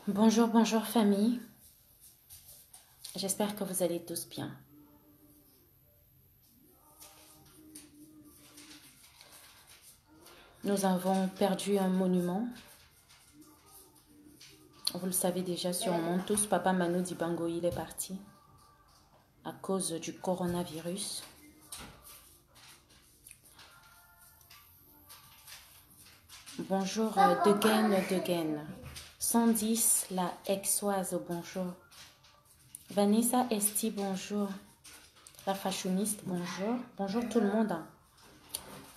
Bonjour, bonjour famille. J'espère que vous allez tous bien. Nous avons perdu un monument. Vous le savez déjà sûrement tous, Papa Manu Dibango, il est parti à cause du coronavirus. Bonjour Degen. 110, la Exoise, bonjour. Vanessa Esti, bonjour. La fashioniste, bonjour. Bonjour tout le monde.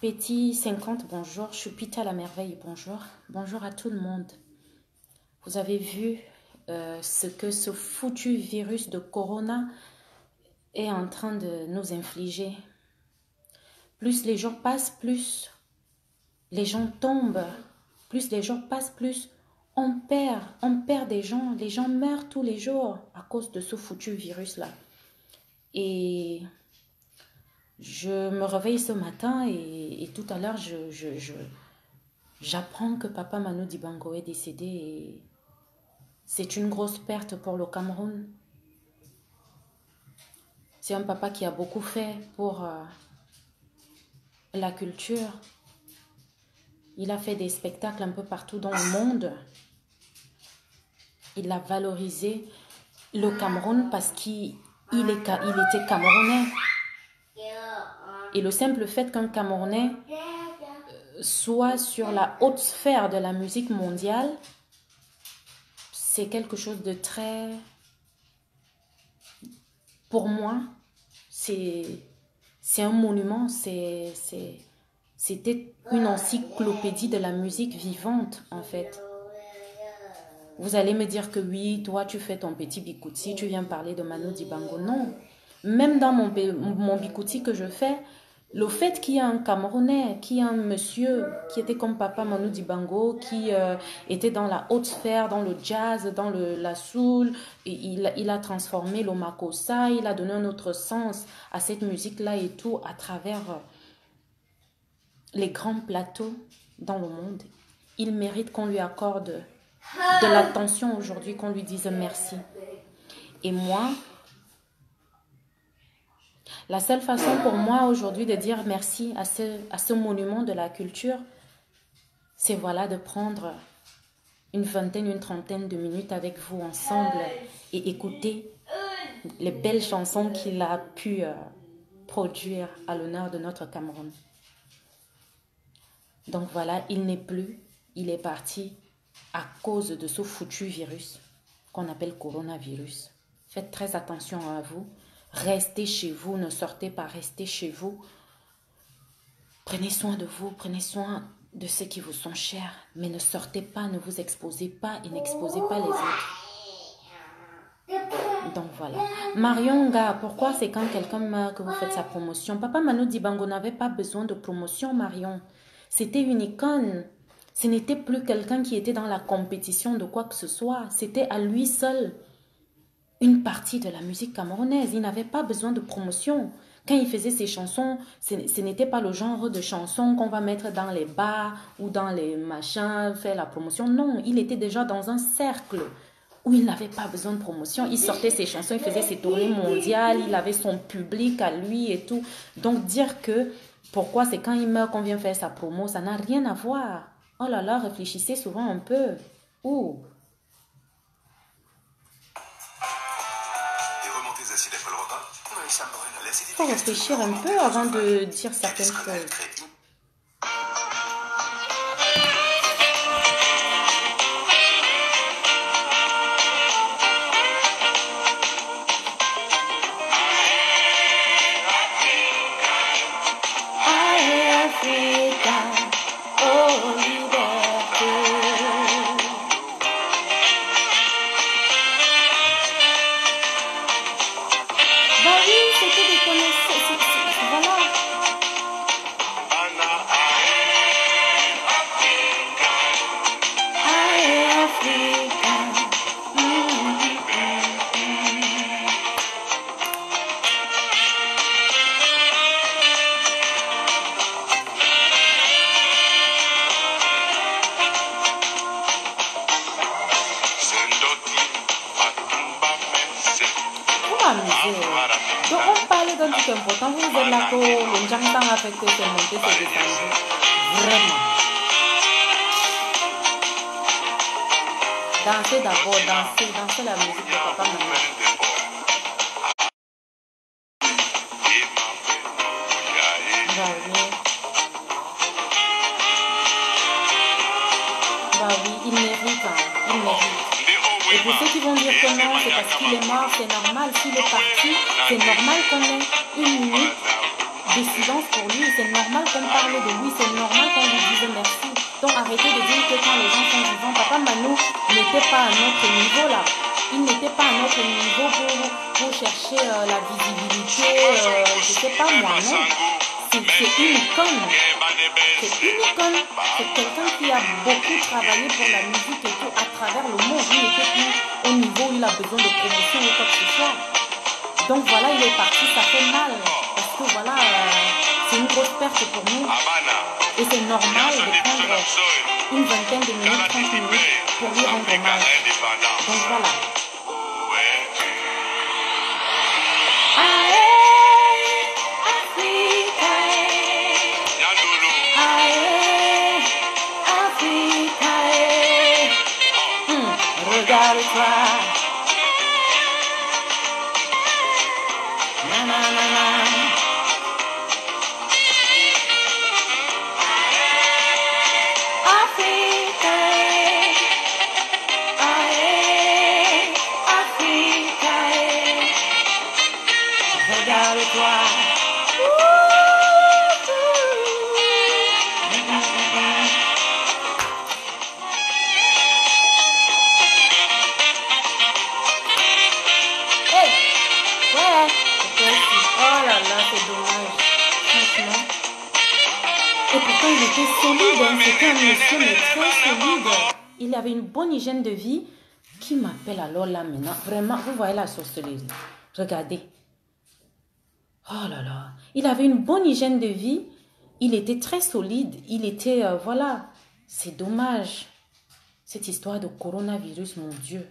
Petit 50, bonjour. Chupita la merveille, bonjour. Bonjour à tout le monde. Vous avez vu ce que ce foutu virus de corona est en train de nous infliger. Plus les jours passent, plus les gens tombent. Plus les jours passent, plus on perd des gens. Les gens meurent tous les jours à cause de ce foutu virus-là. Et je me réveille ce matin et tout à l'heure, j'apprends que Papa Manu Dibango est décédé et c'est une grosse perte pour le Cameroun. C'est un papa qui a beaucoup fait pour la culture. Il a fait des spectacles un peu partout dans le monde. Il a valorisé le Cameroun parce qu'il était camerounais. Et le simple fait qu'un Camerounais soit sur la haute sphère de la musique mondiale, c'est quelque chose de très... Pour moi, c'est un monument, c'était une encyclopédie de la musique vivante, en fait. Vous allez me dire que oui, toi, tu fais ton petit bikouti, tu viens parler de Manu Dibango. Non. Même dans mon bikouti que je fais, le fait qu'il y ait un Camerounais, qu'il y ait un monsieur qui était comme Papa Manu Dibango, qui était dans la haute sphère, dans le jazz, dans la soul, et il a transformé le makossa, il a donné un autre sens à cette musique-là et tout à travers les grands plateaux dans le monde. Il mérite qu'on lui accorde de l'attention aujourd'hui, qu'on lui dise merci. Et moi, la seule façon pour moi aujourd'hui de dire merci à ce monument de la culture, c'est voilà de prendre une vingtaine, une trentaine de minutes avec vous ensemble et écouter les belles chansons qu'il a pu produire à l'honneur de notre Cameroun. Donc voilà, il n'est plus, il est parti à cause de ce foutu virus qu'on appelle coronavirus. Faites très attention à vous. Restez chez vous, ne sortez pas, restez chez vous. Prenez soin de vous, prenez soin de ceux qui vous sont chers, mais ne sortez pas, ne vous exposez pas et n'exposez pas les autres. Donc voilà. Marion Nga, pourquoi c'est quand quelqu'un meurt que vous faites sa promotion? Papa Manu Dibango n'avait pas besoin de promotion, Marion. C'était une icône. Ce n'était plus quelqu'un qui était dans la compétition de quoi que ce soit. C'était à lui seul une partie de la musique camerounaise. Il n'avait pas besoin de promotion. Quand il faisait ses chansons, ce n'était pas le genre de chansons qu'on va mettre dans les bars ou dans les machins, faire la promotion. Non, il était déjà dans un cercle où il n'avait pas besoin de promotion. Il sortait ses chansons, il faisait ses tournées mondiales, il avait son public à lui et tout. Donc dire que pourquoi c'est quand il meurt qu'on vient faire sa promo, ça n'a rien à voir. Oh là là, réfléchissez souvent un peu. Ouh. Il faut réfléchir un peu avant de dire certaines choses. savez qu'un truc important, vous êtes là que le Njangtang a fait que c'est monté, c'est descendu. Vraiment. Dansez d'abord, dansez la musique de Papa Maman. Bah oui, il mérite, hein, il mérite. Et pour ceux qui vont dire que non, c'est parce qu'il est mort, c'est normal. S'il est parti, c'est normal qu'on ait une minute de silence pour lui. C'est normal qu'on parle de lui, c'est normal qu'on lui dise merci. Donc arrêtez de dire que quand les gens sont vivants, Papa Manu n'était pas à notre niveau là. Il n'était pas à notre niveau pour chercher la visibilité, je sais pas moi, non. C'est une icône. C'est une icône. C'est quelqu'un qui a beaucoup travaillé pour la musique et tout à travers le monde. Il n'était plus au niveau où il a besoin de promotion ou quoi que ce soit. Donc voilà, il est parti, ça fait mal. Parce que voilà, c'est une grosse perte pour nous. Et c'est normal de prendre une vingtaine de minutes, 30 minutes pour lui rendre hommage. Donc voilà. Regarde-toi. Na na na na. Afrique, Afrique, regarde-toi. C'est dommage, franchement. Et pourtant, il était solide, hein. C'était un monsieur, mais très solide. Il avait une bonne hygiène de vie. Qui m'appelle alors là maintenant? Vraiment, vous voyez la sorcellerie. Regardez. Oh là là. Il avait une bonne hygiène de vie. Il était très solide. Il était, voilà. C'est dommage. Cette histoire de coronavirus, mon Dieu.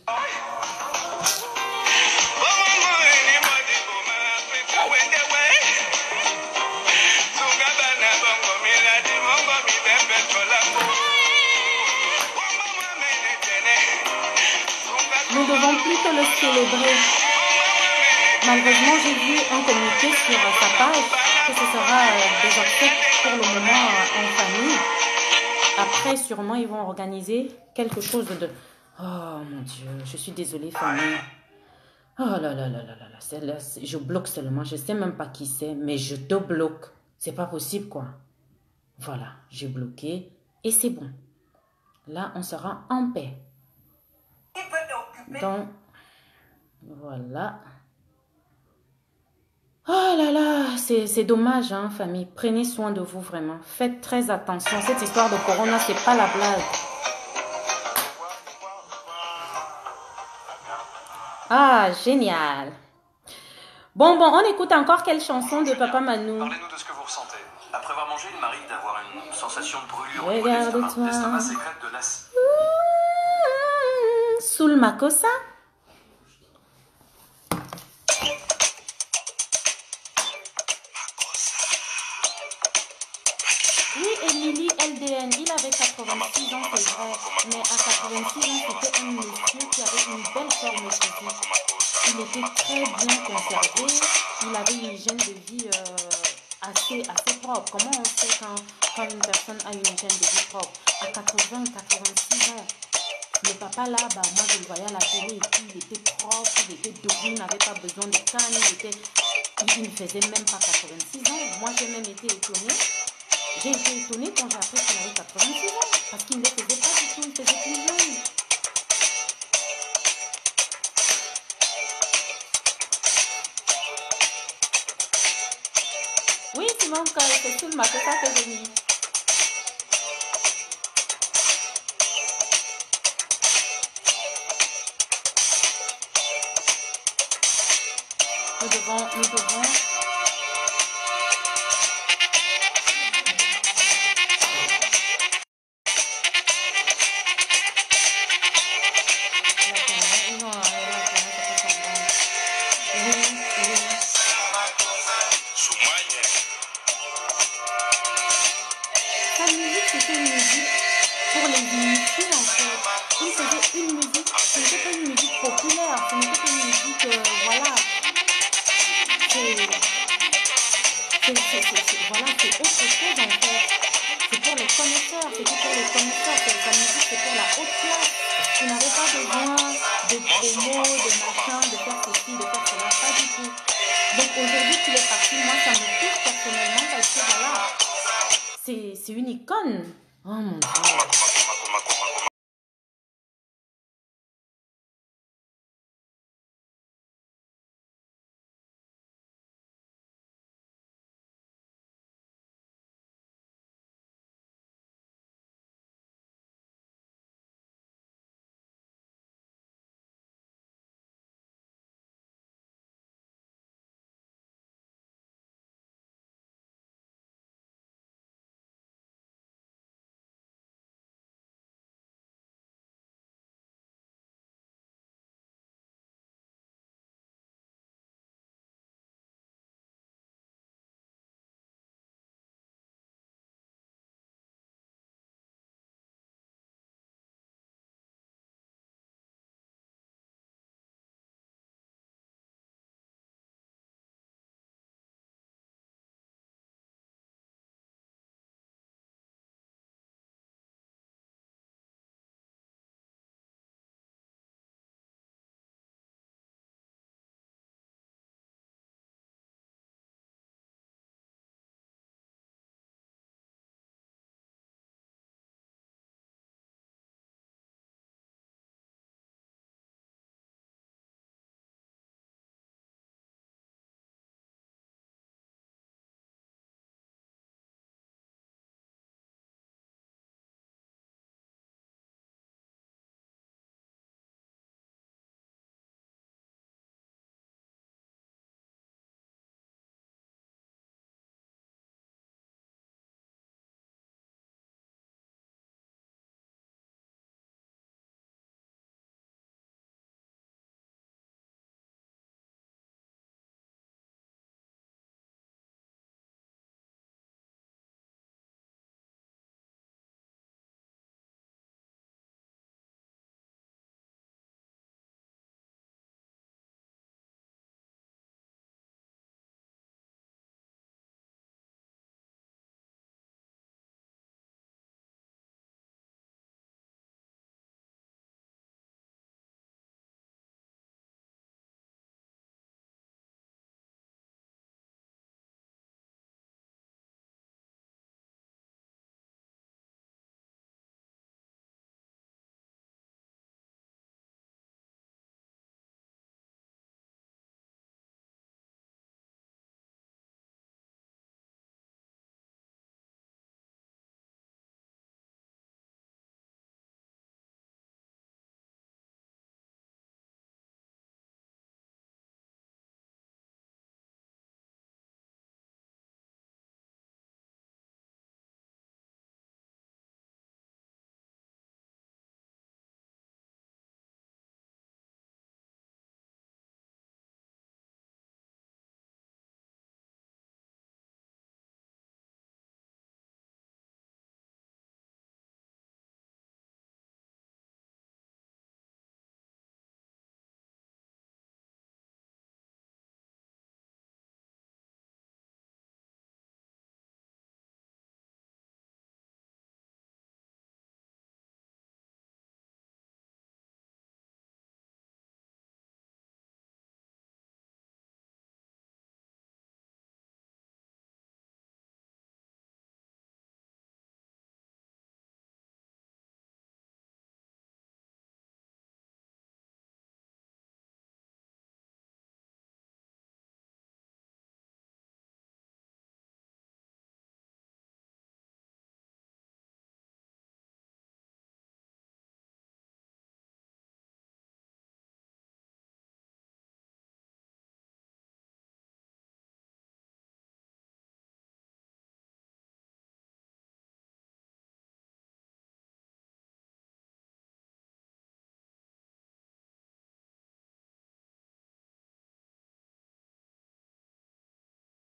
Nous devons plutôt le célébrer. Malheureusement, j'ai vu un communiqué sur sa page que ce sera des obsèques pour le moment en famille. Après, sûrement, ils vont organiser quelque chose de... Oh mon Dieu, je suis désolée, famille. Oh là là là là là là, celle-là, je bloque seulement. Je ne sais même pas qui c'est, mais je te bloque. C'est pas possible, quoi. Voilà, j'ai bloqué et c'est bon. Là, on sera en paix. Donc, voilà. Oh là là, c'est dommage, hein, famille. Prenez soin de vous, vraiment. Faites très attention. Cette histoire de corona, c'est pas la blague. Ah, génial. Bon, on écoute encore quelle chanson de Papa Manu? Parlez-nous de ce que vous ressentez. Après avoir mangé, il m'arrive d'avoir une sensation de brûlure. Regarde-toi. L'estomac sécrète de l'acide. Soul Makossa. Oui, Emily LDN, il avait 86 ans, c'est vrai, mais à 86 ans, c'était un monsieur qui avait une belle forme physique. Il était très bien conservé, il avait une hygiène de vie assez propre. Comment on sait quand une personne a une hygiène de vie propre? À 80, 86 ans, le papa là, bah, moi je le voyais à la télé et puis il était propre, il était debout, il n'avait pas besoin de canne, il ne faisait même pas 86 ans. Moi j'ai même été étonnée. J'ai été étonnée quand j'ai appris qu'il avait 86 ans, parce qu'il ne le faisait pas du tout, il faisait plus jeune. Oui, Simon, c'est tout le matin que j'ai mis. Nous devons... Sa musique, c'était une musique pour les initiés, en fait. Il faisait une musique, ce n'était pas une musique populaire, ce n'était pas une musique, voilà, c'est, voilà, c'est autre chose, en fait. C'est pour les connaisseurs, c'était pour les connaisseurs, sa musique, c'est pour la haute classe. Tu n'avais pas besoin de promo, de machin, de faire ceci, de faire cela, pas du tout. Donc aujourd'hui qu'il est parti, moi ça me touche personnellement parce que voilà, c'est une icône. Oh mon Dieu.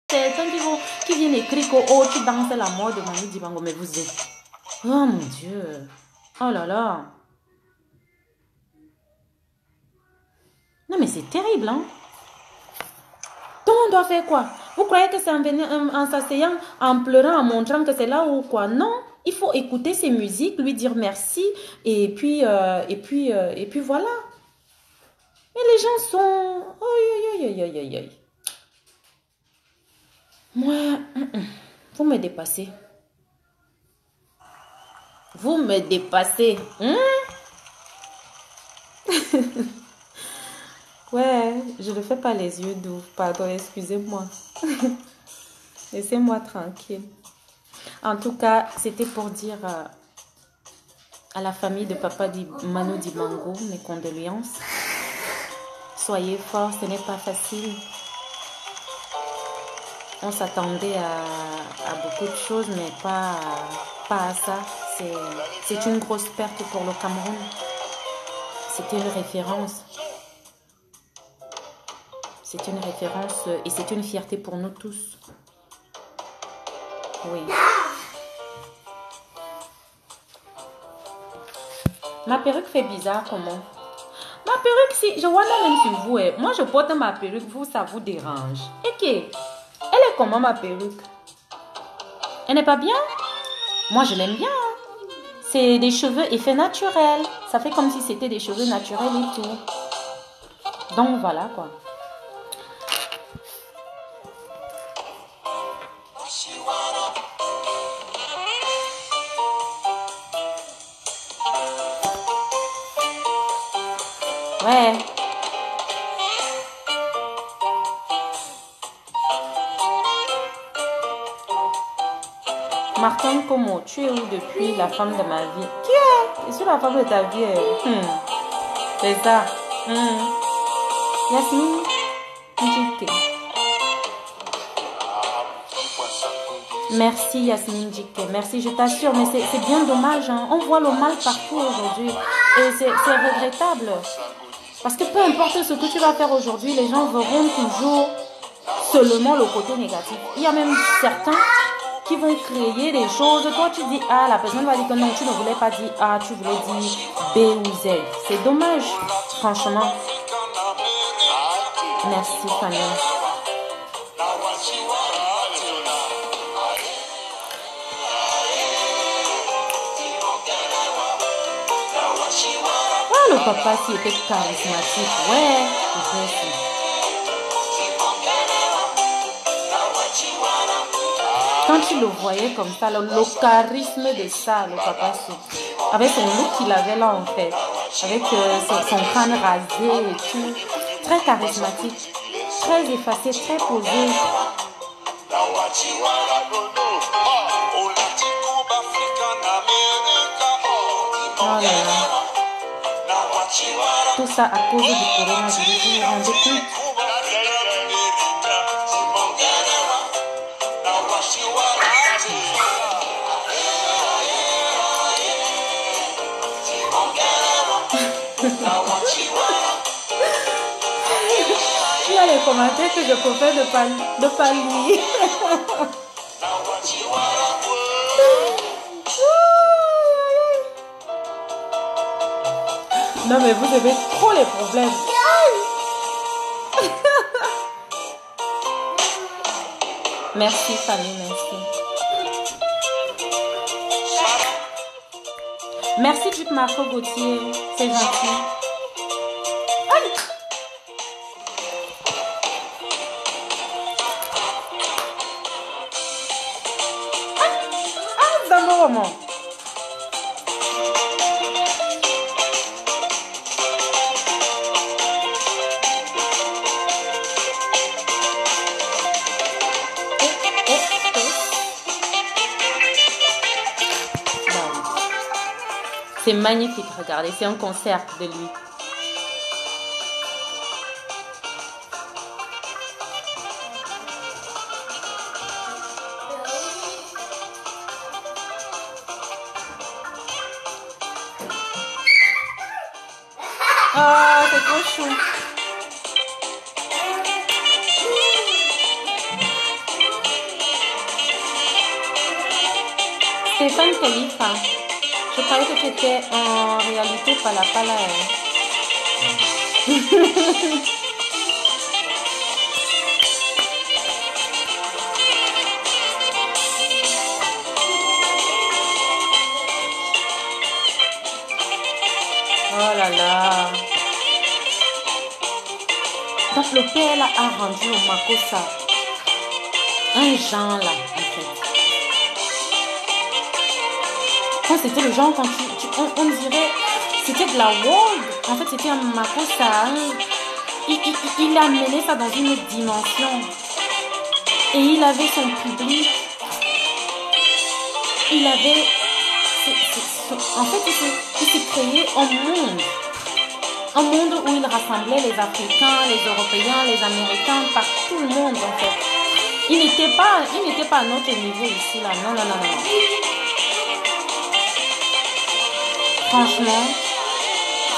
certains qui viennent écrire que oh, tu danses la mort de Manu Dibango, mais vous êtes... Oh mon Dieu. Oh là là. Non mais c'est terrible, hein. Donc on doit faire quoi? Vous croyez que c'est en s'asseyant, en pleurant, en montrant que c'est là ou quoi? Non, il faut écouter ses musiques, lui dire merci et puis voilà. Mais les gens sont... Moi, vous me dépassez. Vous me dépassez. Hein? Ouais, je ne fais pas les yeux doux. Pardon, excusez-moi. Laissez-moi tranquille. En tout cas, c'était pour dire à la famille de papa Manu Dibango mes condoléances. Soyez forts, ce n'est pas facile. On s'attendait à beaucoup de choses, mais pas à ça. C'est une grosse perte pour le Cameroun. C'était une référence. C'est une référence et c'est une fierté pour nous tous. Oui. Ma perruque fait bizarre comment? Ma perruque, si je vois là même sur vous, moi je porte ma perruque, vous, ça vous dérange. Ok. Elle est comment ma perruque? Elle n'est pas bien? Moi je l'aime bien. C'est des cheveux effet naturel. Ça fait comme si c'était des cheveux naturels et tout. Donc voilà quoi. Ouais. Martin Como, tu es où depuis la femme de ma vie? Qui est? Je suis la femme de ta vie. C'est ça. Yasmine Djike. Merci Yasmine Djike. Merci, je t'assure. Mais c'est bien dommage. Hein. On voit le mal partout aujourd'hui. Et c'est regrettable. Parce que peu importe ce que tu vas faire aujourd'hui, les gens verront toujours seulement le côté négatif. Il y a même certains qui vont créer des choses. Toi, tu dis A, la personne va dire que non, tu ne voulais pas dire A, tu voulais dire B ou Z. C'est dommage, franchement. Merci, Fanny. Ah, le papa, s'il était charismatique. Ouais, peut-être. Quand tu le voyais comme ça, le charisme de ça, le papa, avec son look qu'il avait là en fait, avec son crâne rasé et tout, très charismatique, très effacé, très posé. Oh là là. Tout ça à cause du coronavirus, vous vous rendez compte? Il y a les commentaires que je préfère de pas lire. Non mais vous avez trop les problèmes. Merci Fanny, merci. Merci Duc Marco Gauthier, c'est gentil. Aïe. Ah, dans mon roman. C'est magnifique, regardez, c'est un concert de lui. Oh, c'est trop chou. Stéphane Khalifa, je croyais que tu étais en réalité Palapala. Oh là là. Donc le père là, a rendu au Makossa un genre là, en fait. Quand c'était le genre, quand on dirait, c'était de la world. En fait, c'était un Makossa. Il a amené ça dans une autre dimension. Et il avait son public. Il avait... En fait, il s'est créé un monde. Un monde où il rassemblait les Africains, les Européens, les Américains, par tout le monde, en fait. Il n'était pas à notre niveau ici, là. Non, non, non, non. Franchement,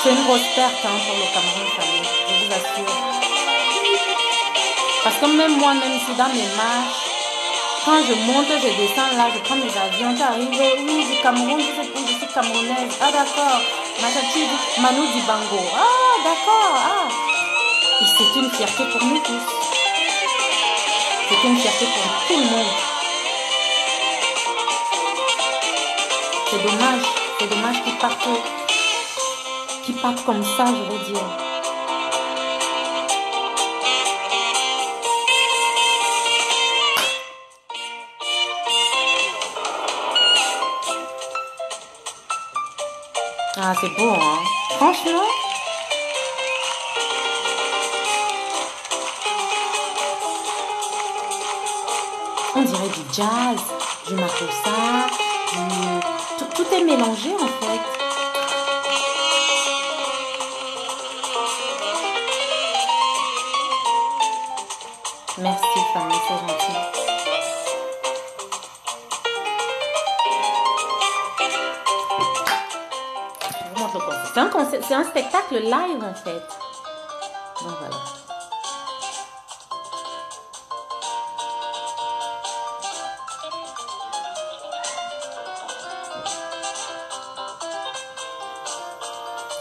c'est une grosse perte hein, pour le Cameroun, famille. Je vous assure. Parce que même moi, même si dans mes marches, quand je monte, je descends là, je prends mes avions, tu arrives, oui, du Cameroun, je suis camerounaise. Ah, d'accord. Tu dis Manu Dibango. Ah, d'accord. Ah. Et c'est une fierté pour nous tous. C'est une fierté pour tout le monde. C'est dommage. C'est dommage qu'ils partent comme ça, je veux dire. Ah, c'est beau, hein. Franchement. On dirait du jazz, du makossa, tout est mélangé, en fait. Merci, famille, c'est gentil. C'est un spectacle live en fait. Donc voilà.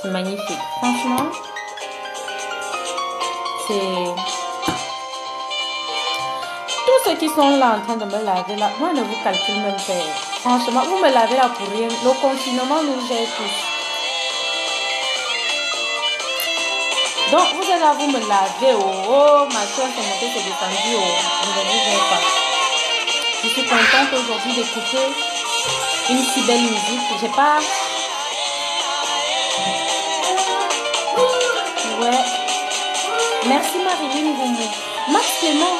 C'est magnifique. Franchement, c'est... Tous ceux qui sont là en train de me laver là, moi ne vous calcule même pas. Franchement, vous me lavez là pour rien. Le confinement nous gère tous. Donc, vous êtes là, vous me lavez, oh, ma soeur s'est montée, s'est descendue, oh, je ne vous aime pas. Je suis contente aujourd'hui d'écouter une si belle musique. J'ai pas... Ouais. Merci Marilyn Goumou. Max Clément,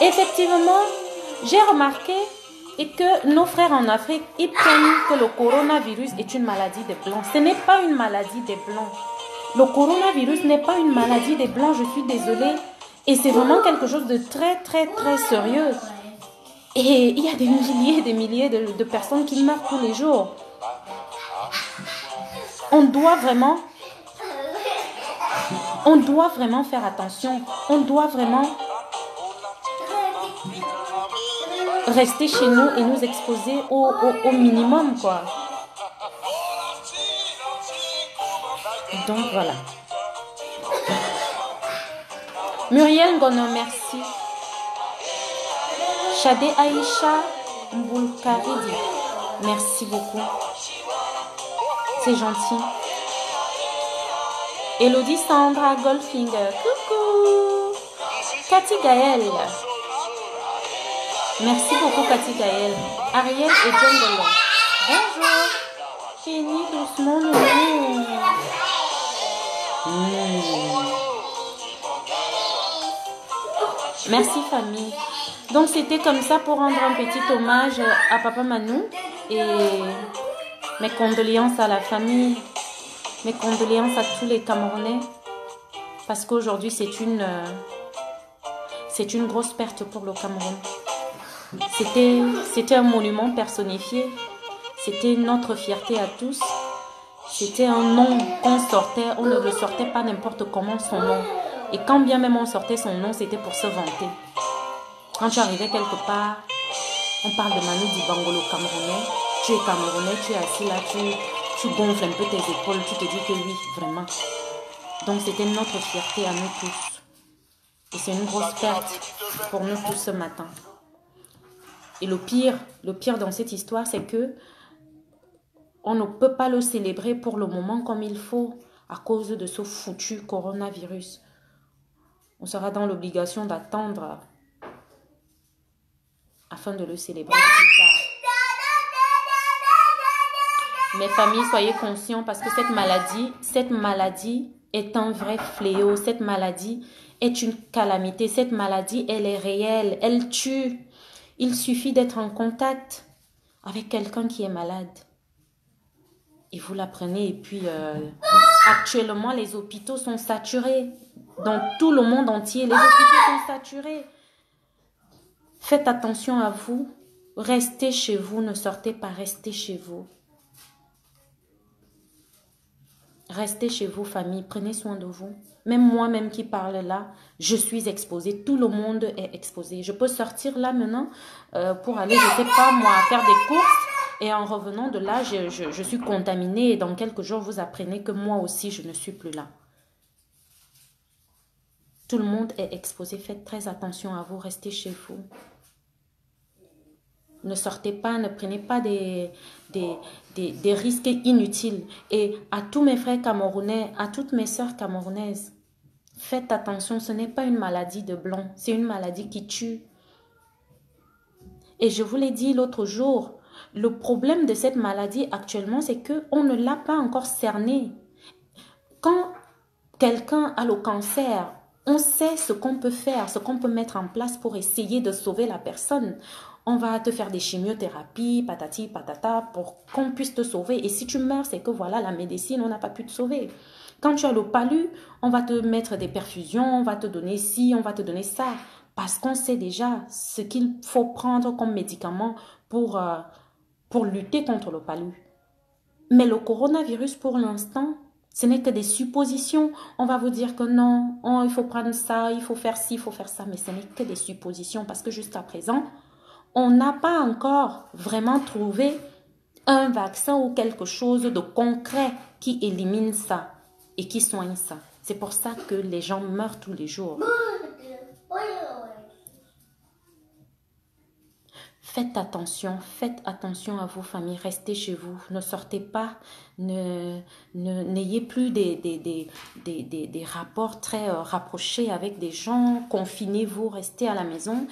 effectivement, j'ai remarqué et que nos frères en Afrique, ils prennent que le coronavirus est une maladie des Blancs. Ce n'est pas une maladie des Blancs. Le coronavirus n'est pas une maladie des Blancs, je suis désolée. Et c'est vraiment quelque chose de très, très, très sérieux. Et il y a des milliers et des milliers de personnes qui meurent tous les jours. On doit vraiment faire attention. On doit vraiment rester chez nous et nous exposer au minimum, quoi. Donc, voilà. Muriel Ngono, merci. Shade Aïcha Mboulkaridi, merci beaucoup. C'est gentil. Elodie Sandra Goldfinger, coucou. Cathy Gaël. Merci beaucoup, Cathy Gaël. Ariel et John Delon. Bonjour. Fini doucement, nous. Merci, famille. Donc, c'était comme ça pour rendre un petit hommage à Papa Manu. Et mes condoléances à la famille. Mes condoléances à tous les Camerounais. Parce qu'aujourd'hui, c'est une grosse perte pour le Cameroun. C'était un monument personnifié. C'était notre fierté à tous. C'était un nom qu'on sortait. On ne le sortait pas n'importe comment, son nom. Et quand bien même on sortait son nom, c'était pour se vanter. Quand tu arrivais quelque part, on parle de Manu Dibango, le Camerounais. Tu es Camerounais, tu es assis là, tu gonfles un peu tes épaules, tu te dis que oui, vraiment. Donc c'était notre fierté à nous tous. Et c'est une grosse perte pour nous tous ce matin. Et le pire dans cette histoire, c'est que on ne peut pas le célébrer pour le moment comme il faut à cause de ce foutu coronavirus. On sera dans l'obligation d'attendre afin de le célébrer plus tard. Mes familles, soyez conscients parce que cette maladie est un vrai fléau. Cette maladie est une calamité. Cette maladie, elle est réelle. Elle tue. Il suffit d'être en contact avec quelqu'un qui est malade. Et vous l'apprenez. Et puis, actuellement, les hôpitaux sont saturés. Dans tout le monde entier, les hôpitaux sont saturés. Faites attention à vous. Restez chez vous. Ne sortez pas. Restez chez vous. Restez chez vous, famille. Prenez soin de vous. Même moi-même qui parle là, je suis exposée. Tout le monde est exposé. Je peux sortir là maintenant pour aller, je ne sais pas moi, faire des courses. Et en revenant de là, je suis contaminée. Et dans quelques jours, vous apprenez que moi aussi, je ne suis plus là. Tout le monde est exposé. Faites très attention à vous. Restez chez vous. Ne sortez pas, ne prenez pas des risques inutiles. Et à tous mes frères camerounais, à toutes mes sœurs camerounaises, faites attention, ce n'est pas une maladie de blanc, c'est une maladie qui tue. Et je vous l'ai dit l'autre jour, le problème de cette maladie actuellement, c'est qu'on ne l'a pas encore cernée. Quand quelqu'un a le cancer, on sait ce qu'on peut faire, ce qu'on peut mettre en place pour essayer de sauver la personne. On va te faire des chimiothérapies, patati, patata, pour qu'on puisse te sauver. Et si tu meurs, c'est que voilà, la médecine, on n'a pas pu te sauver. Quand tu as le palu, on va te mettre des perfusions, on va te donner ci, on va te donner ça. Parce qu'on sait déjà ce qu'il faut prendre comme médicament pour lutter contre le palu. Mais le coronavirus, pour l'instant, ce n'est que des suppositions. On va vous dire que non, il faut prendre ça, il faut faire ci, il faut faire ça. Mais ce n'est que des suppositions parce que jusqu'à présent, on n'a pas encore vraiment trouvé un vaccin ou quelque chose de concret qui élimine ça et qui soigne ça. C'est pour ça que les gens meurent tous les jours. Faites attention à vos familles, restez chez vous, ne sortez pas, n'ayez plus des rapports très rapprochés avec des gens, confinez-vous, restez à la maison.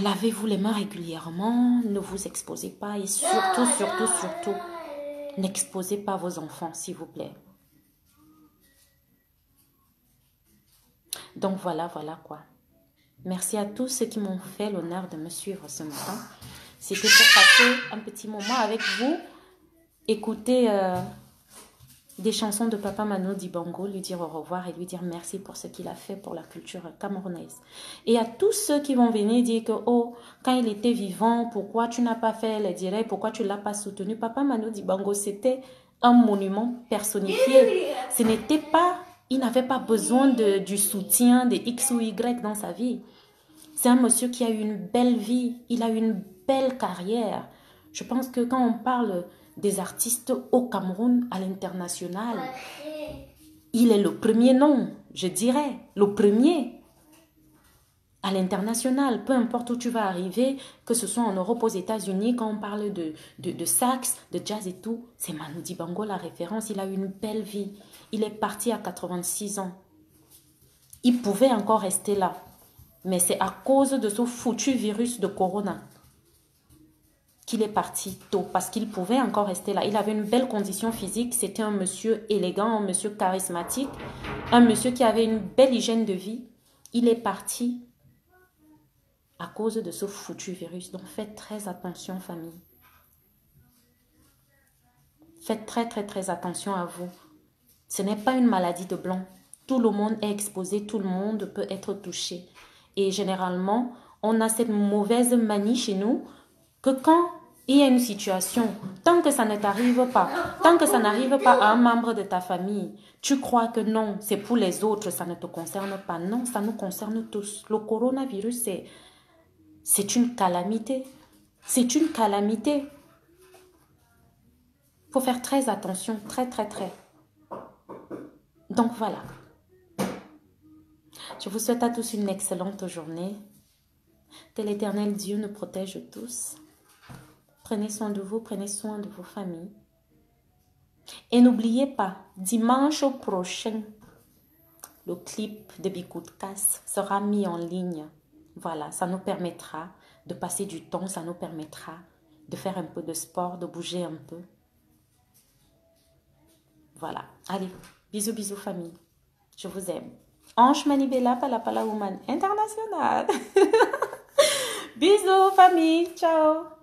Lavez-vous les mains régulièrement, ne vous exposez pas et surtout, n'exposez pas vos enfants, s'il vous plaît. Donc voilà quoi. Merci à tous ceux qui m'ont fait l'honneur de me suivre ce matin. C'était pour passer un petit moment avec vous, écouter des chansons de Papa Manu Dibango, lui dire au revoir et lui dire merci pour ce qu'il a fait pour la culture camerounaise. Et à tous ceux qui vont venir dire que, oh, quand il était vivant, pourquoi tu n'as pas fait les directs, pourquoi tu ne l'as pas soutenu? Papa Manu Dibango, c'était un monument personnifié. Ce n'était pas, il n'avait pas besoin du soutien de X ou Y dans sa vie. C'est un monsieur qui a eu une belle vie, il a eu une belle carrière. Je pense que quand on parle des artistes au Cameroun, à l'international, il est le premier nom, je dirais, le premier à l'international. Peu importe où tu vas arriver, que ce soit en Europe, aux États-Unis, quand on parle de sax, de jazz et tout, c'est Manu Dibango la référence. Il a eu une belle vie. Il est parti à 86 ans. Il pouvait encore rester là, mais c'est à cause de ce foutu virus de corona qu'il est parti tôt, parce qu'il pouvait encore rester là. Il avait une belle condition physique, c'était un monsieur élégant, un monsieur charismatique, un monsieur qui avait une belle hygiène de vie. Il est parti à cause de ce foutu virus. Donc faites très attention, famille. Faites très attention à vous. Ce n'est pas une maladie de blanc. Tout le monde est exposé, tout le monde peut être touché. Et généralement, on a cette mauvaise manie chez nous que quand il y a une situation, tant que ça ne t'arrive pas, tant que ça n'arrive pas à un membre de ta famille, tu crois que non, c'est pour les autres, ça ne te concerne pas. Non, ça nous concerne tous. Le coronavirus, c'est une calamité. C'est une calamité. Il faut faire très attention, très. Donc voilà. Je vous souhaite à tous une excellente journée. Que l'Éternel Dieu nous protège tous. Prenez soin de vous, prenez soin de vos familles. Et n'oubliez pas, dimanche prochain, le clip de Bikoutkas sera mis en ligne. Voilà, ça nous permettra de passer du temps, ça nous permettra de faire un peu de sport, de bouger un peu. Voilà, allez, bisous famille. Je vous aime. Ange Manibela Palapala Woman International. Bisous famille, ciao.